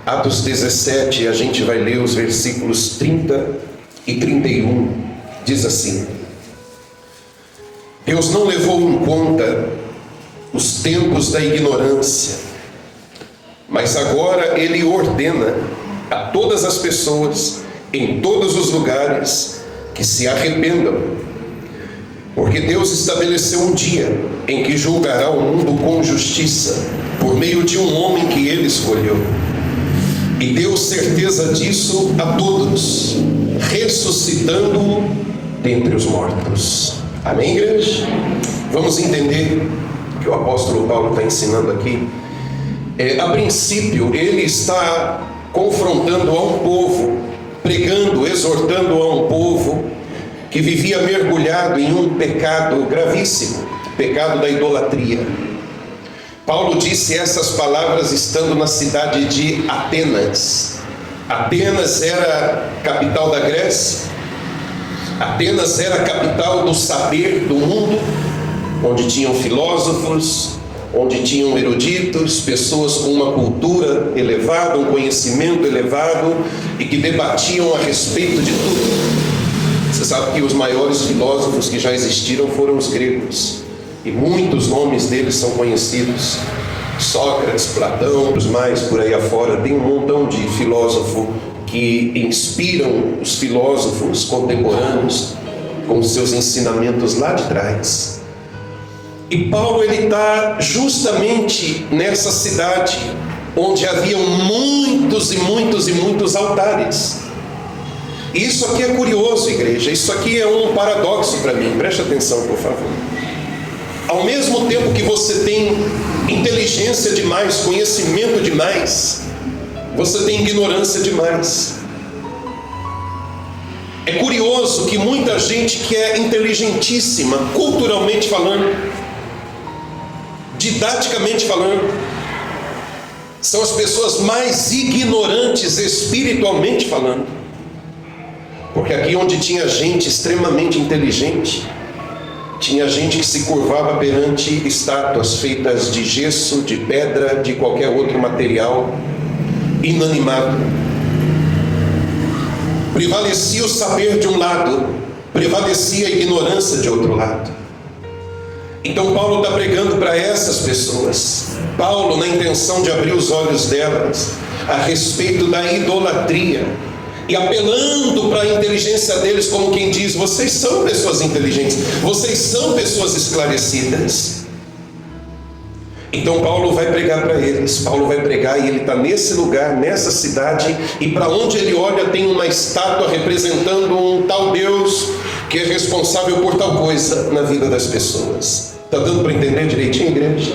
Atos 17, a gente vai ler os versículos 30 e 31. Diz assim: Deus não levou em conta os tempos da ignorância, mas agora Ele ordena a todas as pessoas, em todos os lugares, que se arrependam. Porque Deus estabeleceu um dia em que julgará o mundo com justiça, por meio de um homem que Ele escolheu. E deu certeza disso a todos, ressuscitando-o dentre os mortos. Amém, igreja? Vamos entender o que o apóstolo Paulo está ensinando aqui. A princípio, ele está confrontando a um povo, pregando, exortando a um povo que vivia mergulhado em um pecado gravíssimo, o pecado da idolatria. Paulo disse essas palavras estando na cidade de Atenas. Atenas era a capital da Grécia. Atenas era a capital do saber do mundo, onde tinham filósofos, onde tinham eruditos, pessoas com uma cultura elevada, um conhecimento elevado e que debatiam a respeito de tudo. Você sabe que os maiores filósofos que já existiram foram os gregos, e muitos nomes deles são conhecidos: Sócrates, Platão, os mais por aí afora. Tem um montão de filósofo que inspiram os filósofos contemporâneos com seus ensinamentos lá de trás. E Paulo, ele está justamente nessa cidade onde haviam muitos altares. E isso aqui é curioso, igreja. Isso aqui é um paradoxo para mim. Preste atenção, por favor. Ao mesmo tempo que você tem inteligência demais, conhecimento demais, você tem ignorância demais. É curioso que muita gente que é inteligentíssima, culturalmente falando, didaticamente falando, são as pessoas mais ignorantes espiritualmente falando. Porque aqui onde tinha gente extremamente inteligente, tinha gente que se curvava perante estátuas feitas de gesso, de pedra, de qualquer outro material inanimado. Prevalecia o saber de um lado, prevalecia a ignorância de outro lado. Então Paulo está pregando para essas pessoas. Paulo, na intenção de abrir os olhos delas a respeito da idolatria, e apelando para a inteligência deles, como quem diz: vocês são pessoas inteligentes, vocês são pessoas esclarecidas. Então Paulo vai pregar para eles. Paulo vai pregar, e ele está nesse lugar, nessa cidade, e para onde ele olha tem uma estátua representando um tal Deus que é responsável por tal coisa na vida das pessoas. Está dando para entender direitinho, igreja?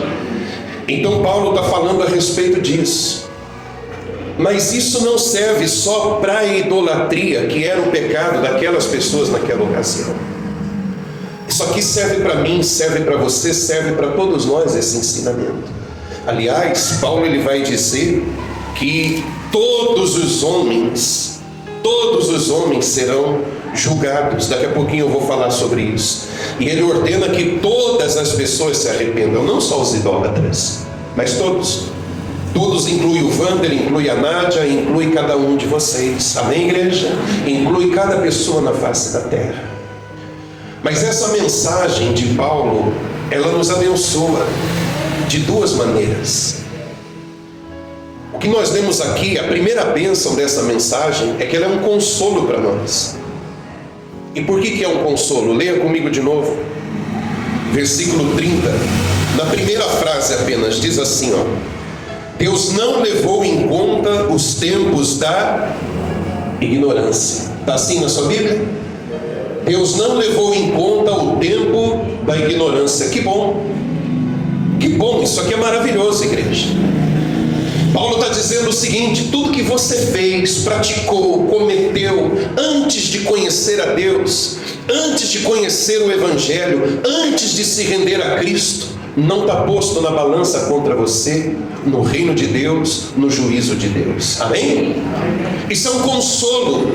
Então Paulo está falando a respeito disso. Mas isso não serve só para a idolatria, que era o pecado daquelas pessoas naquela ocasião. Isso aqui serve para mim, serve para você, serve para todos nós, esse ensinamento. Aliás, Paulo, ele vai dizer que todos os homens serão julgados. Daqui a pouquinho eu vou falar sobre isso. E ele ordena que todas as pessoas se arrependam, não só os idólatras, mas todos. Todos, inclui o Wander, inclui a Nádia, inclui cada um de vocês. Amém, igreja? Inclui cada pessoa na face da terra. Mas essa mensagem de Paulo, ela nos abençoa de duas maneiras. O que nós vemos aqui, a primeira bênção dessa mensagem, é que ela é um consolo para nós. E por que é um consolo? Leia comigo de novo. Versículo 30. Na primeira frase apenas, diz assim, ó: Deus não levou em conta os tempos da ignorância. Está assim na sua Bíblia? Deus não levou em conta o tempo da ignorância. Que bom! Que bom! Isso aqui é maravilhoso, igreja. Paulo está dizendo o seguinte: tudo que você fez, praticou, cometeu antes de conhecer a Deus, antes de conhecer o Evangelho, antes de se render a Cristo, não está posto na balança contra você, no reino de Deus, no juízo de Deus. Amém? Isso é um consolo.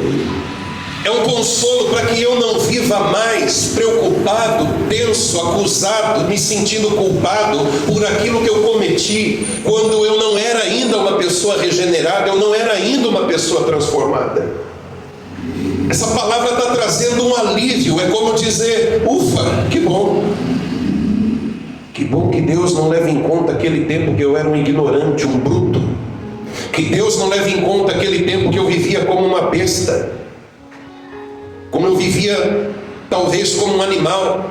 É um consolo para que eu não viva mais preocupado, tenso, acusado, me sentindo culpado por aquilo que eu cometi, quando eu não era ainda uma pessoa regenerada, eu não era ainda uma pessoa transformada. Essa palavra está trazendo um alívio, é como dizer: ufa, que bom. Que bom que Deus não leva em conta aquele tempo que eu era um ignorante, um bruto. Que Deus não leva em conta aquele tempo que eu vivia como uma besta. Como eu vivia, talvez, como um animal.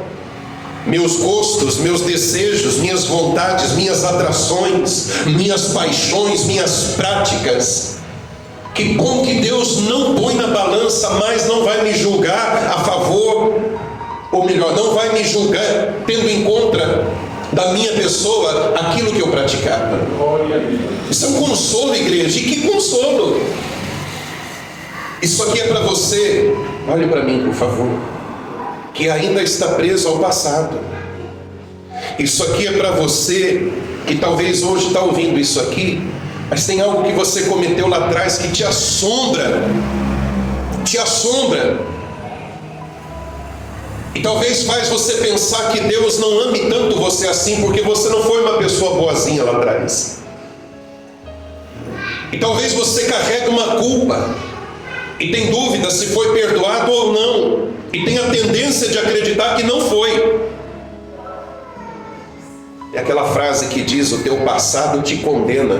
Meus gostos, meus desejos, minhas vontades, minhas atrações, minhas paixões, minhas práticas. Que bom que Deus não põe na balança, mas não vai me julgar a favor, ou melhor, não vai me julgar tendo em conta da minha pessoa aquilo que eu praticava. Isso é um consolo, igreja. E que consolo! Isso aqui é para você, olhe para mim, por favor, que ainda está preso ao passado. Isso aqui é para você que talvez hoje está ouvindo isso aqui, mas tem algo que você cometeu lá atrás que te assombra. Te assombra. E talvez faz você pensar que Deus não ame tanto você assim, porque você não foi uma pessoa boazinha lá atrás. E talvez você carregue uma culpa, e tem dúvida se foi perdoado ou não, e tem a tendência de acreditar que não foi. É aquela frase que diz: o teu passado te condena.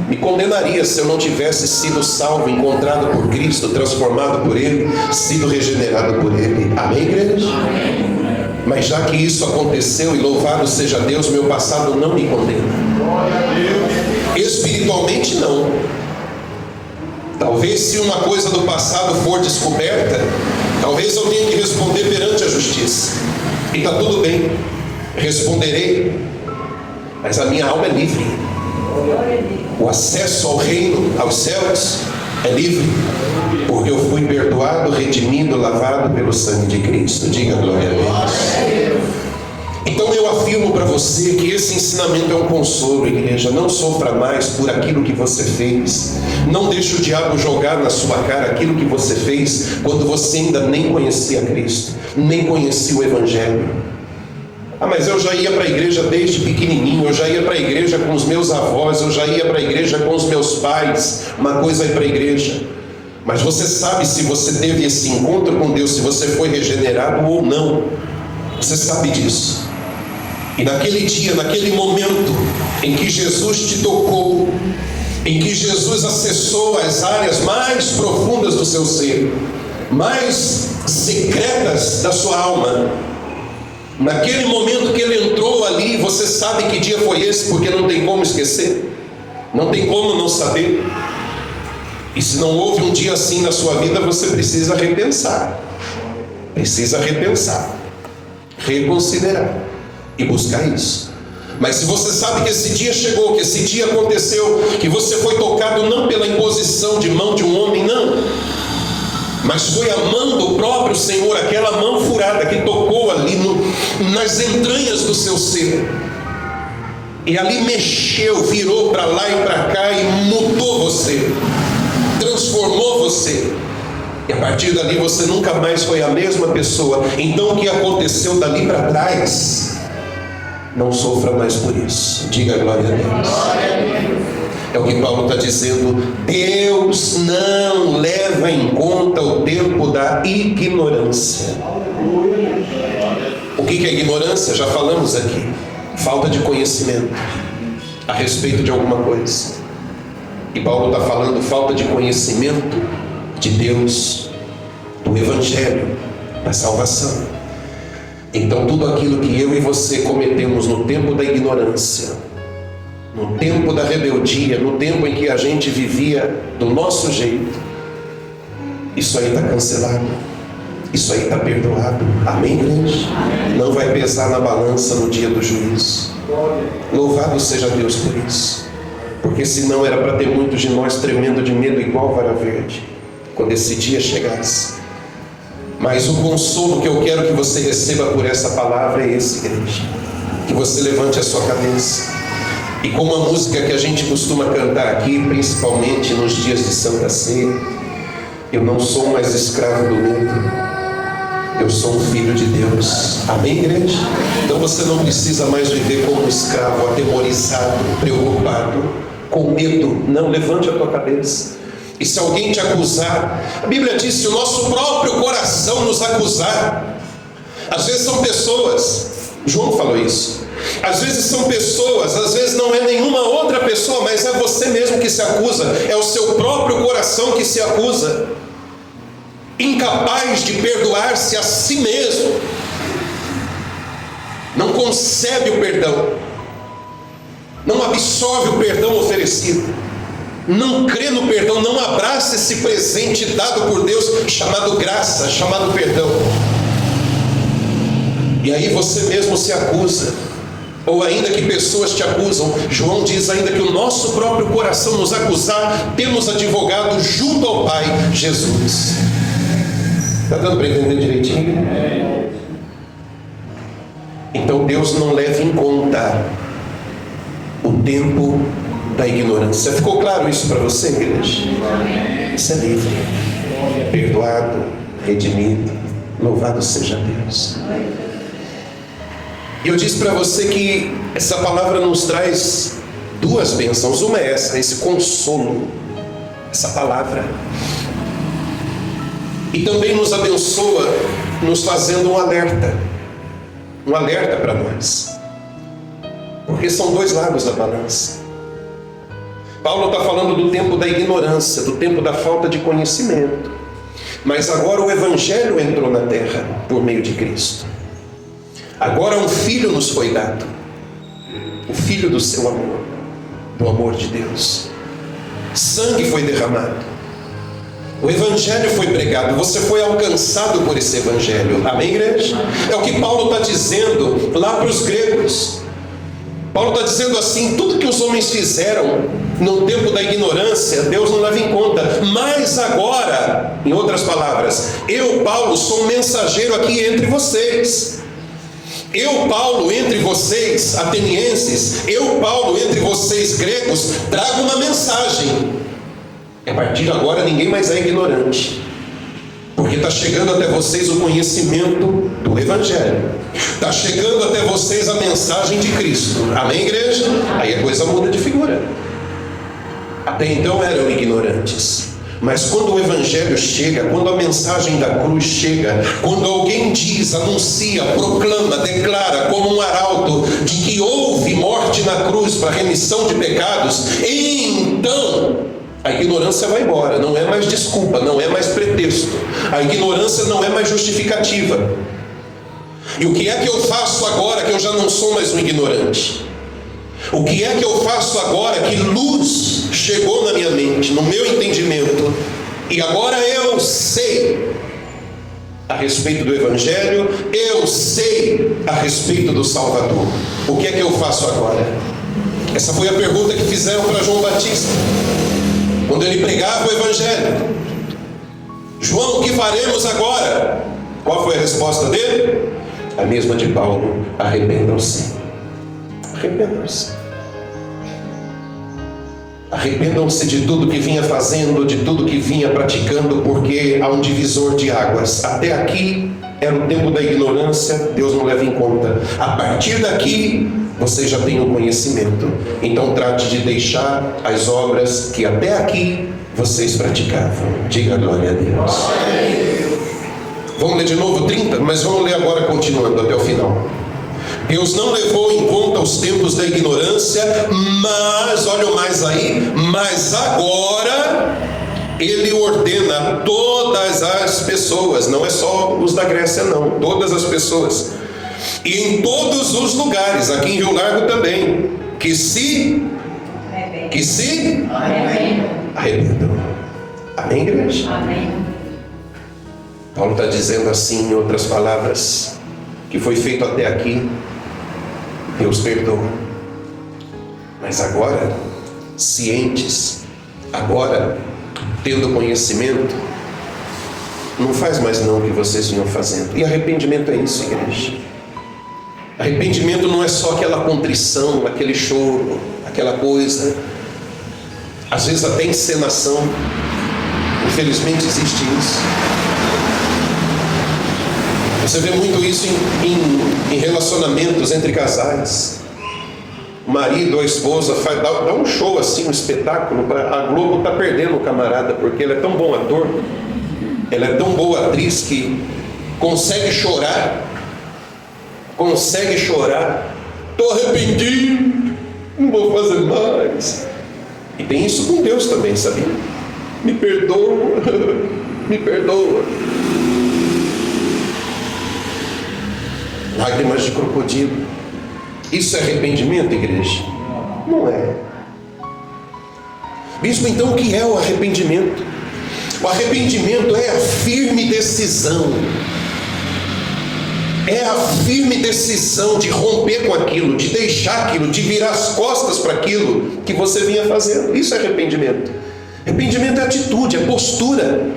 Me condenaria se eu não tivesse sido salvo, encontrado por Cristo, transformado por Ele, sido regenerado por Ele. Amém, igreja? Amém. Mas já que isso aconteceu, e louvado seja Deus, meu passado não me condena. Espiritualmente não. Talvez, se uma coisa do passado for descoberta, talvez eu tenha que responder perante a justiça. E está tudo bem, responderei, mas a minha alma é livre. O acesso ao reino, aos céus, é livre, porque eu fui perdoado, redimido, lavado pelo sangue de Cristo. Diga glória a Deus. Então eu afirmo para você que esse ensinamento é um consolo, igreja. Não sofra mais por aquilo que você fez. Não deixe o diabo jogar na sua cara aquilo que você fez quando você ainda nem conhecia Cristo, nem conhecia o Evangelho. Ah, mas eu já ia para a igreja desde pequenininho, eu já ia para a igreja com os meus avós, eu já ia para a igreja com os meus pais. Uma coisa é ir para a igreja, mas você sabe se você teve esse encontro com Deus, se você foi regenerado ou não. Você sabe disso. E naquele dia, naquele momento em que Jesus te tocou, em que Jesus acessou as áreas mais profundas do seu ser, mais secretas da sua alma, naquele momento que ele entrou ali, você sabe que dia foi esse, porque não tem como esquecer, não tem como não saber. E se não houve um dia assim na sua vida, você precisa repensar, reconsiderar e buscar isso. Mas se você sabe que esse dia chegou, que esse dia aconteceu, que você foi tocado não pela imposição de mão de um homem, não, mas foi a mão do próprio Senhor, aquela mão furada que tocou ali nas entranhas do seu ser, e ali mexeu, virou para lá e para cá e mudou você, transformou você, e a partir dali você nunca mais foi a mesma pessoa. Então o que aconteceu dali para trás, não sofra mais por isso. Diga glória a Deus. É o que Paulo está dizendo. Deus não leva em conta o tempo da ignorância. O que é ignorância? Já falamos aqui. Falta de conhecimento a respeito de alguma coisa. E Paulo está falando falta de conhecimento de Deus, do Evangelho, da salvação. Então tudo aquilo que eu e você cometemos no tempo da ignorância, no tempo da rebeldia, no tempo em que a gente vivia do nosso jeito, isso aí está cancelado, isso aí está perdoado. Amém, igreja? Não vai pesar na balança no dia do juízo. Louvado seja Deus por isso, porque senão era para ter muitos de nós tremendo de medo igual vara verde quando esse dia chegasse. Mas o consolo que eu quero que você receba por essa palavra é esse, igreja. Que você levante a sua cabeça. E como a música que a gente costuma cantar aqui, principalmente nos dias de Santa Ceia, Eu não sou mais escravo do medo. Eu sou um filho de Deus. Amém, igreja? Então você não precisa mais viver como escravo, atemorizado, preocupado, com medo. Não, levante a tua cabeça. E se alguém te acusar, a Bíblia diz: se o nosso próprio coração nos acusar. Às vezes são pessoas, João falou isso, às vezes são pessoas, às vezes não é nenhuma outra pessoa, mas é você mesmo que se acusa, é o seu próprio coração que se acusa, incapaz de perdoar-se a si mesmo, não concebe o perdão, não absorve o perdão oferecido, não crê no perdão, não abraça esse presente dado por Deus, chamado graça, chamado perdão. E aí você mesmo se acusa, ou ainda que pessoas te acusam. João diz ainda que o nosso próprio coração nos acusar, temos advogado junto ao Pai, Jesus. Está dando para entender direitinho? Então Deus não leva em conta o tempo da ignorância. Ficou claro isso para você, igreja? Você é livre, perdoado, redimido, louvado seja Deus. E eu disse para você que essa palavra nos traz duas bênçãos. Uma é essa, esse consolo, essa palavra. E também nos abençoa, nos fazendo um alerta para nós. Porque são dois lados da balança. Paulo está falando do tempo da ignorância, do tempo da falta de conhecimento. Mas agora o Evangelho entrou na terra por meio de Cristo. Agora um filho nos foi dado, o filho do seu amor, do amor de Deus. Sangue foi derramado, o Evangelho foi pregado, você foi alcançado por esse Evangelho. Amém, igreja? É o que Paulo está dizendo lá para os gregos. Paulo está dizendo assim: tudo que os homens fizeram no tempo da ignorância, Deus não leva em conta. Mas agora, em outras palavras, eu, Paulo, sou um mensageiro aqui entre vocês. Eu, Paulo, entre vocês, atenienses, eu, Paulo, entre vocês, gregos, trago uma mensagem. A partir de agora ninguém mais é ignorante, porque está chegando até vocês o conhecimento do Evangelho, está chegando até vocês a mensagem de Cristo. Amém, igreja? Aí a coisa muda de figura. Até então eram ignorantes. Mas quando o Evangelho chega, quando a mensagem da cruz chega, quando alguém diz, anuncia, proclama, declara como um arauto de que houve morte na cruz para remissão de pecados, então a ignorância vai embora. Não é mais desculpa, não é mais pretexto. A ignorância não é mais justificativa. E o que é que eu faço agora que eu já não sou mais um ignorante? O que é que eu faço agora que luz chegou na minha mente, no meu entendimento, e agora eu sei a respeito do Evangelho, eu sei a respeito do Salvador. O que é que eu faço agora? Essa foi a pergunta que fizeram para João Batista quando ele pregava o Evangelho. João, o que faremos agora? Qual foi a resposta dele? A mesma de Paulo: arrependam-se. Arrependam-se. Arrependam-se de tudo que vinha fazendo, de tudo que vinha praticando, porque há um divisor de águas. Até aqui era o tempo da ignorância, Deus não leva em conta. A partir daqui, você já tem o conhecimento. Então trate de deixar as obras que até aqui vocês praticavam. Diga glória a Deus. Vamos ler de novo 30, mas vamos ler agora continuando até o final. Deus não levou em conta os tempos da ignorância, mas, olha mais aí, mas agora Ele ordena a todas as pessoas, não é só os da Grécia não, todas as pessoas, e em todos os lugares, aqui em Rio Largo também, que se arrependam. Amém, igreja? Amém. Paulo está dizendo assim, em outras palavras, que foi feito até aqui, Deus perdoa. Mas agora, cientes, agora, tendo conhecimento, não faz mais não o que vocês vinham fazendo. E arrependimento é isso, igreja. Arrependimento não é só aquela contrição, aquele choro, aquela coisa, às vezes até encenação. Infelizmente existe isso. Você vê muito isso em relacionamentos entre casais. O marido ou a esposa dá um show assim, um espetáculo. A Globo está perdendo o camarada, porque ele é tão bom ator, ela é tão boa atriz que consegue chorar. Estou arrependido, não vou fazer mais. E tem isso com Deus também, sabia? Me perdoa. Lágrimas de crocodilo. Isso é arrependimento, igreja? Não é. Bispo, então o que é o arrependimento? O arrependimento é a firme decisão. É a firme decisão de romper com aquilo, de deixar aquilo, de virar as costas para aquilo que você vinha fazendo. Isso é arrependimento. Arrependimento é atitude, é postura.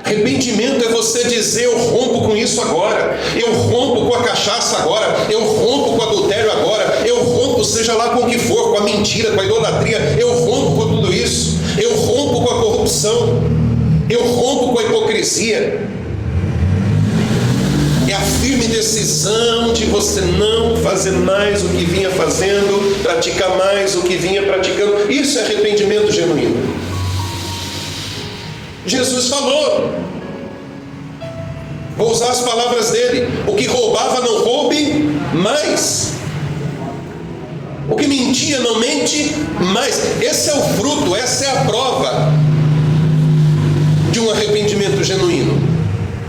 Arrependimento é você dizer: eu rompo com isso agora, eu rompo com a cachaça agora, eu rompo com o adultério agora, eu rompo seja lá com o que for, com a mentira, com a idolatria, eu rompo com tudo isso, eu rompo com a corrupção, eu rompo com a hipocrisia. É a firme decisão de você não fazer mais o que vinha fazendo, praticar mais o que vinha praticando. Isso é arrependimento genuíno. Jesus falou, vou usar as palavras dele: o que roubava não roube mais, o que mentia não mente mais. Esse é o fruto, essa é a prova de um arrependimento genuíno.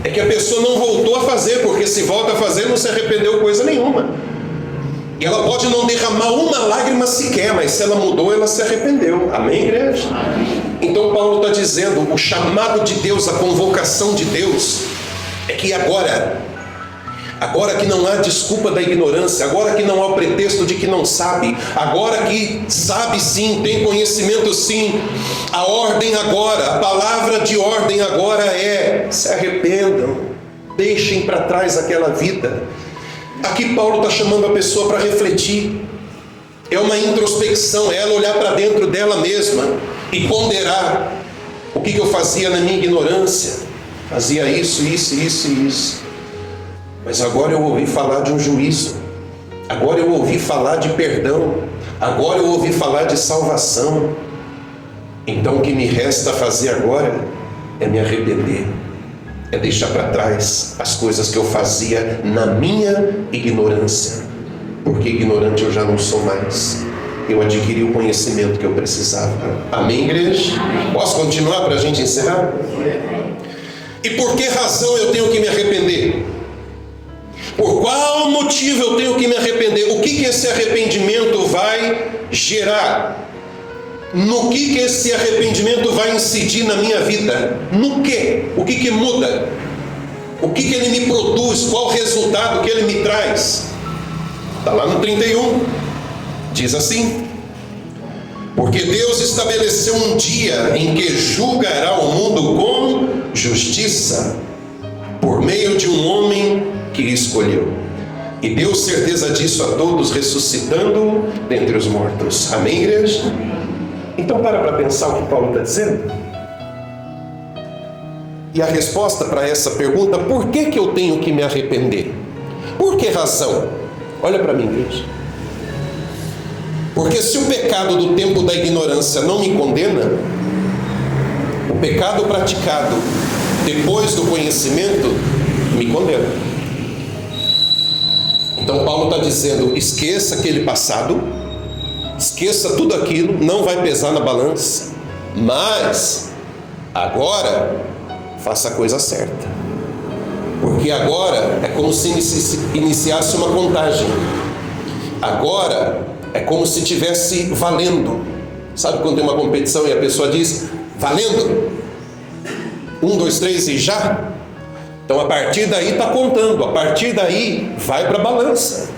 É que a pessoa não voltou a fazer, porque se volta a fazer não se arrependeu coisa nenhuma. E ela pode não derramar uma lágrima sequer, mas se ela mudou, ela se arrependeu. Amém, igreja? Então Paulo está dizendo, o chamado de Deus, a convocação de Deus, é que agora que não há desculpa da ignorância, agora que não há o pretexto de que não sabe, agora que sabe sim, tem conhecimento sim, a ordem agora, a palavra de ordem agora é: se arrependam, deixem para trás aquela vida. Aqui Paulo está chamando a pessoa para refletir, é uma introspecção, é ela olhar para dentro dela mesma e ponderar: o que eu fazia na minha ignorância? Fazia isso, mas agora eu ouvi falar de um juízo, agora eu ouvi falar de perdão, agora eu ouvi falar de salvação. Então o que me resta fazer agora é me arrepender, é deixar para trás as coisas que eu fazia na minha ignorância, porque ignorante eu já não sou mais. Eu adquiri o conhecimento que eu precisava. Amém, igreja? Posso continuar para a gente encerrar? E por que razão eu tenho que me arrepender? Por qual motivo eu tenho que me arrepender? O que esse arrependimento vai gerar? No que esse arrependimento vai incidir na minha vida? No quê? O que muda? O que ele me produz? Qual o resultado que ele me traz? Está lá no 31. Diz assim: porque Deus estabeleceu um dia em que julgará o mundo com justiça, por meio de um homem que escolheu, e deu certeza disso a todos, ressuscitando dentre os mortos. Amém, igreja? Então para pensar o que Paulo está dizendo. E a resposta para essa pergunta: por que eu tenho que me arrepender? Por que razão? Olha para mim, igreja. Porque se o pecado do tempo da ignorância não me condena, o pecado praticado depois do conhecimento me condena. Então Paulo está dizendo: esqueça aquele passado, esqueça tudo aquilo, não vai pesar na balança, mas agora faça a coisa certa, porque agora é como se iniciasse uma contagem. Agora é como se estivesse valendo. Sabe quando tem uma competição e a pessoa diz: valendo, 1, 2, 3 e já? Então a partir daí está contando, a partir daí vai para a balança.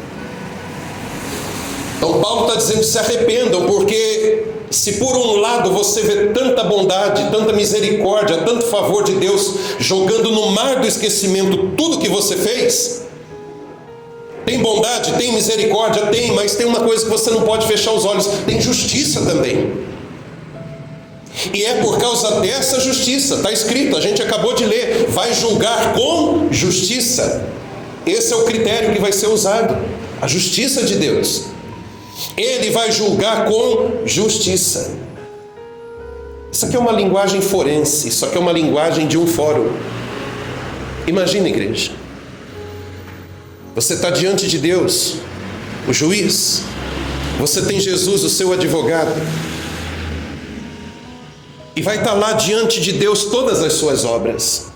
Então Paulo está dizendo: se arrependam, porque se por um lado você vê tanta bondade, tanta misericórdia, tanto favor de Deus jogando no mar do esquecimento tudo que você fez, tem bondade, tem misericórdia, tem, mas tem uma coisa que você não pode fechar os olhos: tem justiça também. E é por causa dessa justiça, está escrito, a gente acabou de ler, vai julgar com justiça. Esse é o critério que vai ser usado, a justiça de Deus. Ele vai julgar com justiça. Isso aqui é uma linguagem forense, isso aqui é uma linguagem de um fórum. Imagina, igreja, você está diante de Deus, o juiz, você tem Jesus, o seu advogado, e vai estar lá diante de Deus todas as suas obras,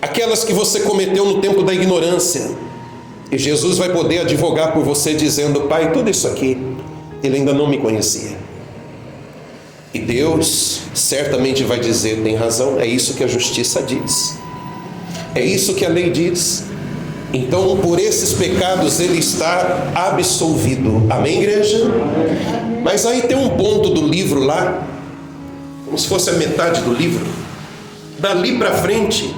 aquelas que você cometeu no tempo da ignorância, e Jesus vai poder advogar por você dizendo: Pai, tudo isso aqui, ele ainda não me conhecia. E Deus certamente vai dizer: tem razão, é isso que a justiça diz, é isso que a lei diz. Então, por esses pecados ele está absolvido. Amém, igreja? Mas aí tem um ponto do livro lá, como se fosse a metade do livro. Dali para frente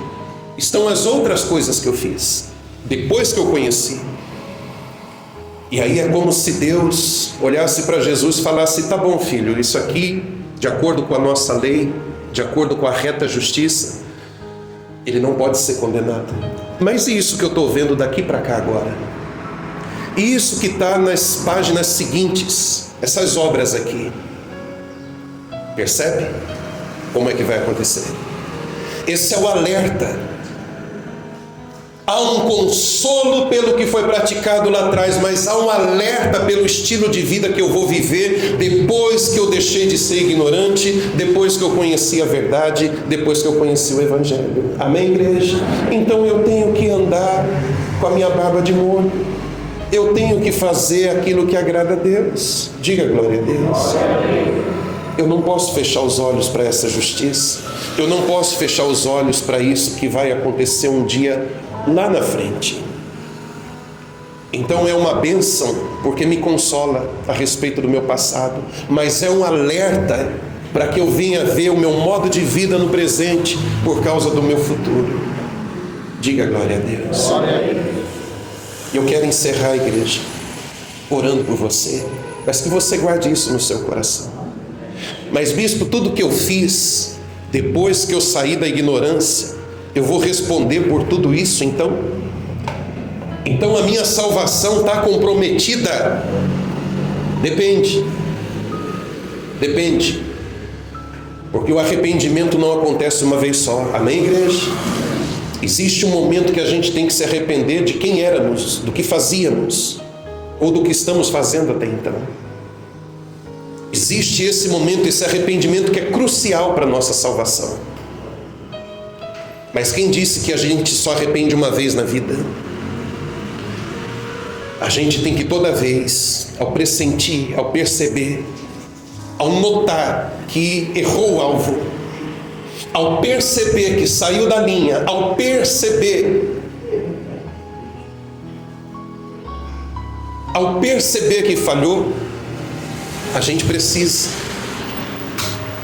estão as outras coisas que eu fiz, depois que eu conheci. E aí é como se Deus olhasse para Jesus e falasse: tá bom, filho, isso aqui, de acordo com a nossa lei, de acordo com a reta justiça, ele não pode ser condenado. Mas e isso que eu estou vendo daqui para cá agora? E isso que está nas páginas seguintes, essas obras aqui? Percebe como é que vai acontecer? Esse é o alerta. Há um consolo pelo que foi praticado lá atrás, mas há um alerta pelo estilo de vida que eu vou viver depois que eu deixei de ser ignorante, depois que eu conheci a verdade, depois que eu conheci o Evangelho. Amém, igreja? Então eu tenho que andar com a minha barba de molho. Eu tenho que fazer aquilo que agrada a Deus. Diga glória a Deus. Eu não posso fechar os olhos para essa justiça. Eu não posso fechar os olhos para isso que vai acontecer um dia lá na frente. Então é uma bênção, porque me consola a respeito do meu passado, mas é um alerta para que eu venha ver o meu modo de vida no presente por causa do meu futuro. Diga glória a Deus. Eu quero encerrar a igreja orando por você, mas que você guarde isso no seu coração. Mas bispo, tudo que eu fiz depois que eu saí da ignorância, eu vou responder por tudo isso então? Então a minha salvação está comprometida? Depende. Porque o arrependimento não acontece uma vez só. Amém, igreja? Existe um momento que a gente tem que se arrepender de quem éramos, do que fazíamos, ou do que estamos fazendo até então. Existe esse momento, esse arrependimento que é crucial para a nossa salvação. Mas quem disse que a gente só arrepende uma vez na vida? A gente tem que toda vez, ao pressentir, ao perceber, ao notar que errou o alvo, ao perceber que saiu da linha, ao perceber que falhou, a gente precisa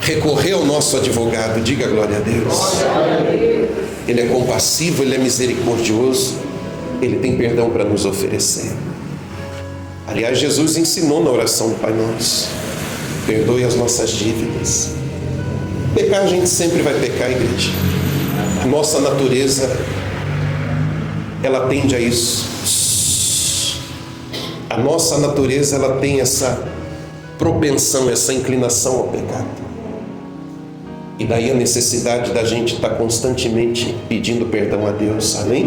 recorrer ao nosso advogado. Diga glória a Deus. Ele é compassivo, ele é misericordioso, ele tem perdão para nos oferecer. Aliás, Jesus ensinou na oração do Pai Nosso: perdoe as nossas dívidas. Pecar, a gente sempre vai pecar, igreja. A nossa natureza, ela tende a isso. A nossa natureza, ela tem essa propensão, essa inclinação ao pecado. E daí a necessidade da gente estar constantemente pedindo perdão a Deus. Amém?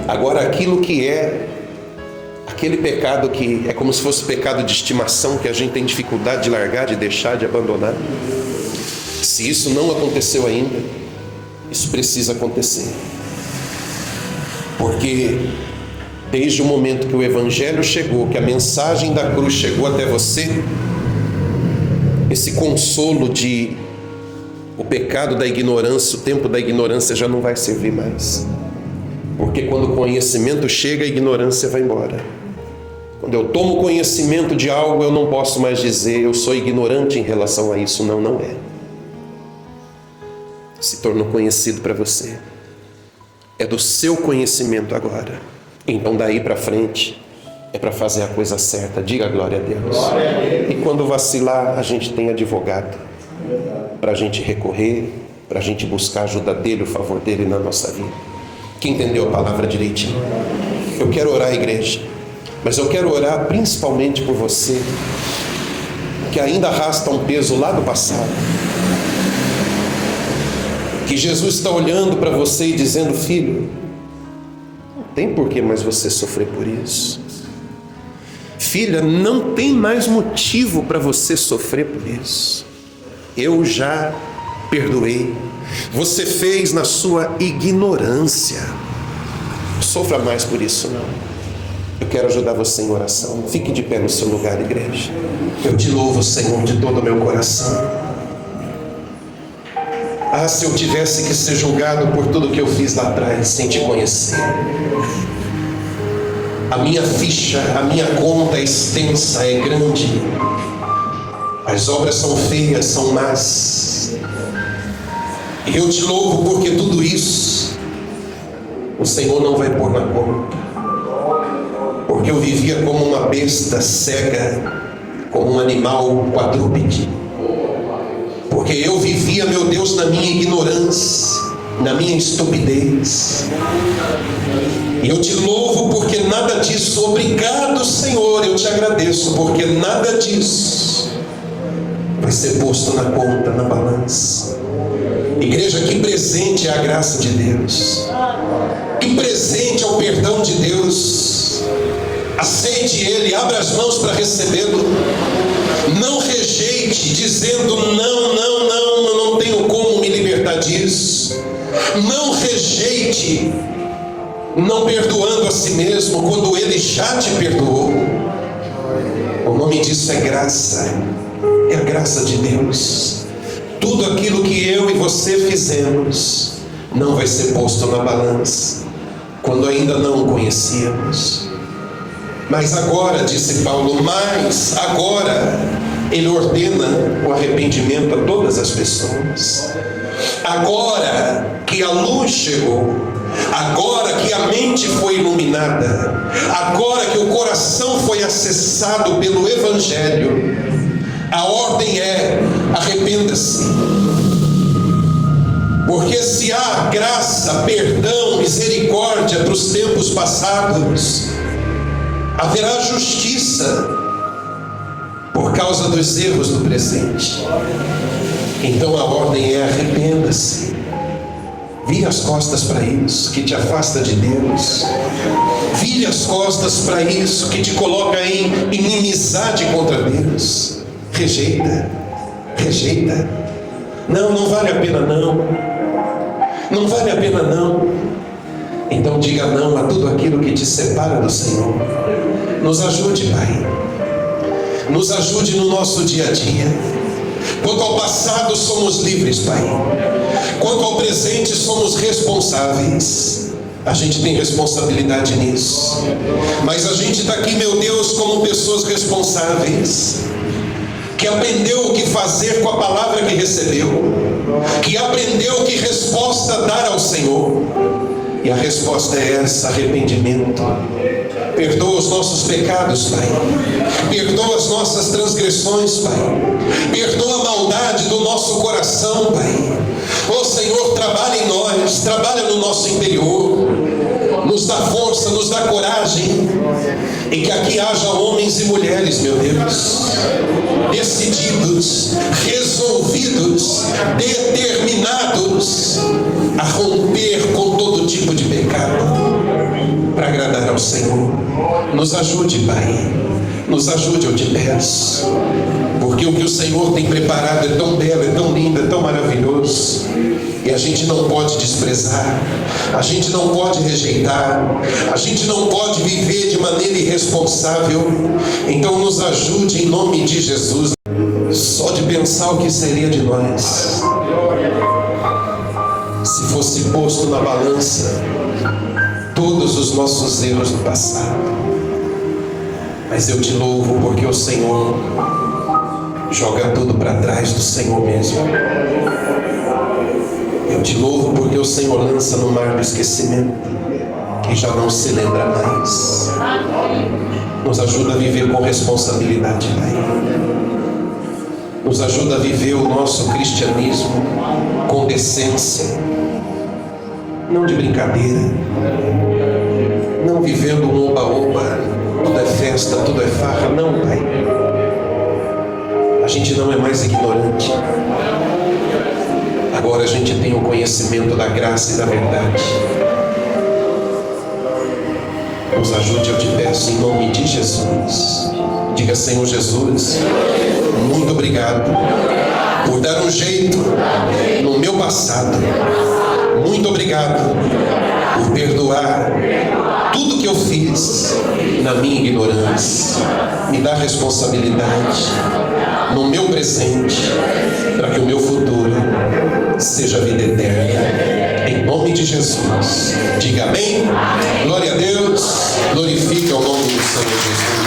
Agora, aquilo que é aquele pecado que é como se fosse pecado de estimação, que a gente tem dificuldade de largar, de deixar, de abandonar, se isso não aconteceu ainda, isso precisa acontecer. Porque desde o momento que o Evangelho chegou, que a mensagem da cruz chegou até você, esse consolo de o pecado da ignorância, o tempo da ignorância já não vai servir mais. Porque quando o conhecimento chega, a ignorância vai embora. Quando eu tomo conhecimento de algo, eu não posso mais dizer eu sou ignorante em relação a isso. Não, não é. Se tornou conhecido para você. É do seu conhecimento agora. Então daí para frente é para fazer a coisa certa. Diga glória a Deus. Glória a Deus. E quando vacilar, a gente tem advogado. para a gente recorrer, para a gente buscar a ajuda dele, o favor dele na nossa vida. Quem entendeu a palavra direitinho? Eu quero orar, igreja, mas eu quero orar principalmente por você que ainda arrasta um peso lá do passado, que Jesus está olhando para você e dizendo: filho, não tem por que mais você sofrer por isso. Filha, não tem mais motivo para você sofrer por isso. Eu já perdoei. Você fez na sua ignorância. Não sofra mais por isso, não. Eu quero ajudar você em oração. Fique de pé no seu lugar, igreja. Eu te louvo, Senhor, de todo o meu coração. Ah, se eu tivesse que ser julgado por tudo que eu fiz lá atrás, sem te conhecer. A minha ficha, a minha conta é extensa, é grande. As obras são feias, são más. E eu te louvo porque tudo isso o Senhor não vai pôr na conta. Porque eu vivia como uma besta cega, como um animal quadrúpede. Porque eu vivia, meu Deus, na minha ignorância, na minha estupidez. E eu te louvo porque nada disso, obrigado, Senhor, eu te agradeço, porque nada disso vai ser posto na conta, na balança. Igreja, que presente é a graça de Deus, que presente é o perdão de Deus. Aceite Ele, abra as mãos para recebê-lo. Não rejeite, dizendo: não, eu não tenho como me libertar disso. Não rejeite, não perdoando a si mesmo, quando Ele já te perdoou. O nome disso é graça, é a graça de Deus. Tudo aquilo que eu e você fizemos não vai ser posto na balança, quando ainda não o conhecíamos. Mas agora, disse Paulo, mas agora ele ordena o arrependimento a todas as pessoas. Agora que a luz chegou, agora que a mente foi iluminada, agora que o coração foi acessado pelo Evangelho, a ordem é: arrependa-se. Porque se há graça, perdão, misericórdia para os tempos passados, haverá justiça por causa dos erros do presente. Então a ordem é: arrependa-se. Vire as costas para isso que te afasta de Deus. Vire as costas para isso que te coloca em inimizade contra Deus. Rejeita. Não vale a pena não. Não vale a pena não. Então diga não a tudo aquilo que te separa do Senhor. Nos ajude, Pai. Nos ajude no nosso dia a dia. Quanto ao passado, somos livres, Pai. Quanto ao presente, somos responsáveis. A gente tem responsabilidade nisso. Mas a gente está aqui, meu Deus, como pessoas responsáveis, que aprendeu o que fazer com a palavra que recebeu, que aprendeu que resposta dar ao Senhor. E a resposta é essa: arrependimento. Perdoa os nossos pecados, Pai. Perdoa as nossas transgressões, Pai. Perdoa a maldade do nosso coração, Pai. Ó Senhor, trabalha em nós, trabalha no nosso interior. Nos dá força, nos dá coragem. E que aqui haja homens e mulheres, meu Deus, decididos, resolvidos, determinados a romper com todo tipo de pecado para agradar ao Senhor. Nos ajude, Pai. Nos ajude, eu te peço. Porque o que o Senhor tem preparado é tão belo, é tão lindo, é tão maravilhoso. E a gente não pode desprezar, a gente não pode rejeitar, a gente não pode viver de maneira irresponsável. Então nos ajude em nome de Jesus. Só de pensar o que seria de nós se fosse posto na balança todos os nossos erros do passado. Mas eu te louvo porque o Senhor joga tudo para trás do Senhor mesmo. Eu te louvo porque o Senhor lança no mar do esquecimento e já não se lembra mais. Nos ajuda a viver com responsabilidade, Pai. Nos ajuda a viver o nosso cristianismo com decência, não de brincadeira, não vivendo um oba-oba, tudo é festa, tudo é farra. Não, Pai. A gente não é mais ignorante. Agora a gente tem o conhecimento da graça e da verdade. Nos ajude, eu te peço, em nome de Jesus. Diga: Senhor Jesus, muito obrigado por dar um jeito no meu passado. Muito obrigado por perdoar tudo que eu fiz na minha ignorância. Me dá responsabilidade no meu presente, para que o meu futuro seja a vida eterna. Em nome de Jesus. Diga amém. Glória a Deus. Glorifica o nome do Senhor Jesus.